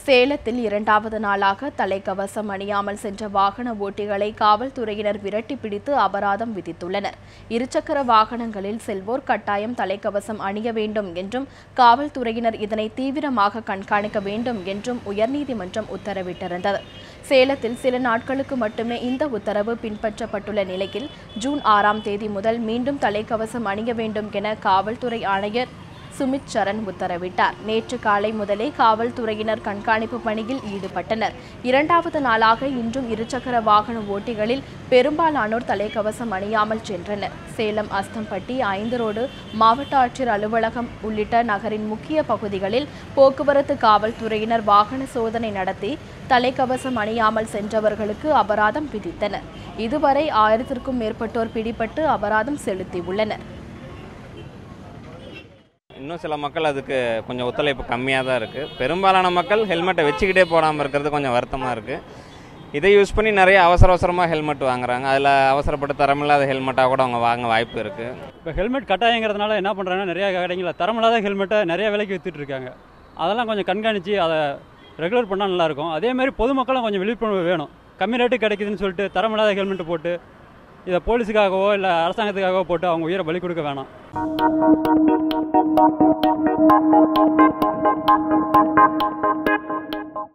சேலத்தில் இரண்டாவது நாளாக தலைக்கவசம் அணியாமல் சென்ற வாகன ஓட்டிகளை காவல்துறையினர் விரட்டி பிடித்து அபராதம் விதித்துள்ளனர். இருசக்கர வாகனங்களில் செல்வோர் கட்டாயம் தலைக்கவசம் அணிய வேண்டும் என்றும் காவல்துறையினர் இதனை தீவிரமாக கண்காணிக்க வேண்டும் என்றும் உயர்நீதிமன்றம் உத்தரவிட்டிருந்தது. சேலத்தில் சில நாட்களுக்கு மட்டுமே இந்த உத்தரவு பின்பற்றப்பட்டுள்ள நிலையில் ஜூன் 6ஆம் தேதி முதல் மீண்டும் தலைக்கவசம் அணிய வேண்டும் என காவல்துறை ஆணையர் சுமித் சரண் உத்தரவிட்டார். நேற்று காலை முதலே காவல்துறையினர் கண்காணிப்பு பணியில் ஈடுபட்டனர். இரண்டாவது நாளாக இன்றும் இருசக்கர வாகன ஓட்டிகளில் பெரும்பாலானோர் தலைக்கவசம் அணியாமல் சென்றனர். சேலம் அஸ்தம்பட்டி 5 ரோடு மாவட்ட ஆட்சியர் அலுவலகம் உள்ளிட்ட நகரின் முக்கிய பகுதிகளில் போக்குவரத்து காவல்துறையினர் வாகன சோதனை நடத்தி தலைக்கவசம் அணியாமல் சென்றவர்களுக்கு அபராதம் விதித்தனர். இதுவரை 1000க்கும் மேற்பட்டோர் பிடிபட்டு அபராதம் செலுத்தியுள்ளனர். இன்னும் சில மக்கள் அதுக்கு கொஞ்சம் ஒத்துழைப்பு கம்மியாக தான் இருக்குது. பெரும்பாலான மக்கள் ஹெல்மெட்டை வச்சுக்கிட்டே போடாமல் இருக்கிறது கொஞ்சம் வருத்தமாக இருக்குது. இதை யூஸ் பண்ணி நிறைய அவசரமாக ஹெல்மெட் வாங்குறாங்க. அதில் அவசரப்பட்டு தரமில்லாத ஹெல்மெட்டாக கூட அவங்க வாங்க வாய்ப்பு இருக்குது. இப்போ ஹெல்மெட் கட்டாயங்கிறதுனால என்ன பண்ணுறாங்கன்னா நிறையா கடைகளில் தரமில்லாத ஹெல்மெட்டை நிறைய விலைக்கு விற்றுட்டு இருக்காங்க. அதெல்லாம் கொஞ்சம் கண்காணித்து அதை ரெகுலர் பண்ணால் நல்லாயிருக்கும். அதேமாதிரி பொதுமக்களும் கொஞ்சம் விழிப்புணர்வு வேணும். கம்மி ரேட்டு கிடைக்குதுன்னு சொல்லிட்டு தரமில்லாத ஹெல்மெட்டு போட்டு இதை போலீஸுக்காகவோ இல்லை அரசாங்கத்துக்காகவோ போட்டு அவங்க உயிரை பலி கொடுக்க வேணாம்.